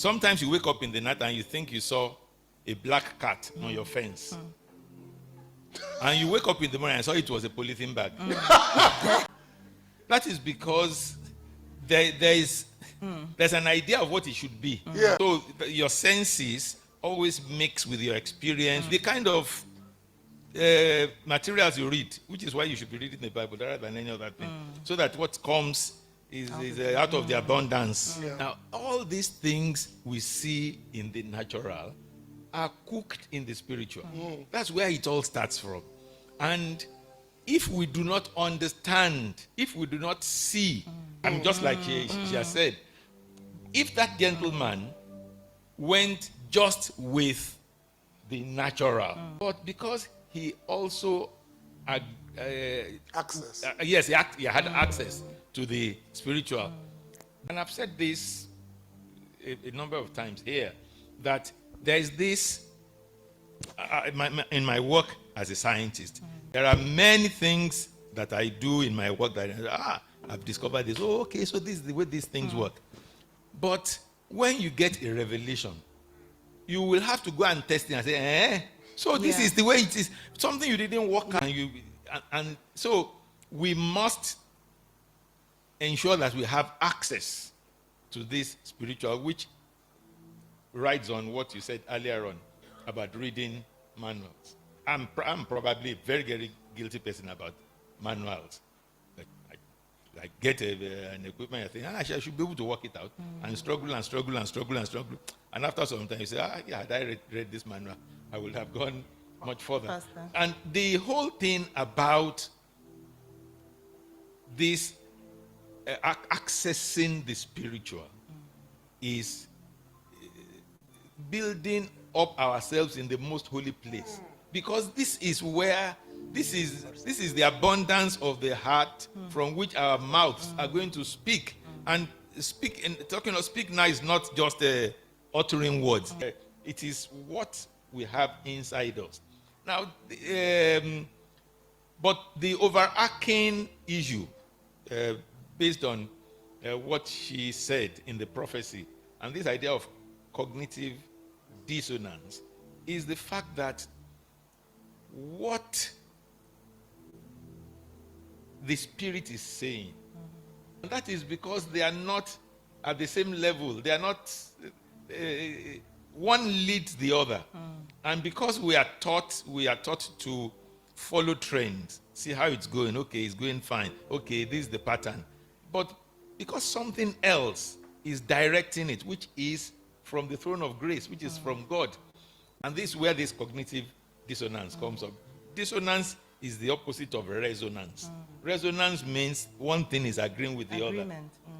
Sometimes you wake up in the night and you think you saw a black cat on your fence. And you wake up in the morning and saw it was a polythene bag. That is because there's an idea of what it should be. Yeah. So your senses always mix with your experience. The kind of materials you read, which is why you should be reading the Bible rather than any other thing. So that what comes is out of the abundance. Yeah. Now, all these things we see in the natural are cooked in the spiritual. That's where it all starts from. And if we do not understand, if we do not see, and just like she has said, if that gentleman went just with the natural, but because he also had Access. yes, he had access to the spiritual. And I've said this a number of times here, that there is this, in my work as a scientist, there are many things that I do in my work that I've discovered this. Oh, okay, so this is the way these things work. But when you get a revelation, you will have to go and test it and say, so this is the way it is. Something you didn't work on. And so we must ensure that we have access to this spiritual, which rides on what you said earlier on about reading manuals. I'm probably a very, very guilty person about manuals. I get an equipment, I think, I should be able to work it out, and struggle and struggle and struggle and struggle. And after some time, you say, had I read this manual, I would have gone much further. Faster. And the whole thing about this accessing the spiritual is building up ourselves in the most holy place, because this is where this is the abundance of the heart from which our mouths are going to speak. And speak now is not just uttering words. It is what we have inside us. Now, but the overarching issue, based on what she said in the prophecy, and this idea of cognitive dissonance, is the fact that what the Spirit is saying, and that is because they are not at the same level. They are not, one leads the other. And because we are taught to follow trends, see how it's going. Okay, it's going fine. Okay, this is the pattern. But because something else is directing it, which is from the throne of grace, which is from God. And this is where this cognitive dissonance comes up. Dissonance is the opposite of resonance. Resonance means one thing is agreeing with the other.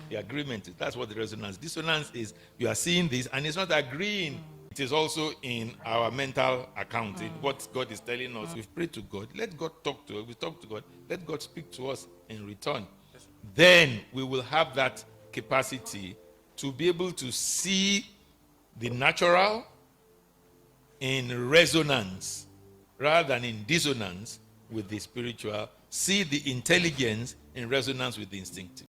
The agreement, that's what the resonance. Dissonance is you are seeing this and it's not agreeing. It is also in our mental account, in what God is telling us. We've prayed to God. Let God talk to us. We talk to God. Let God speak to us in return. Then we will have that capacity to be able to see the natural in resonance rather than in dissonance with the spiritual. See the intelligence in resonance with the instinctive.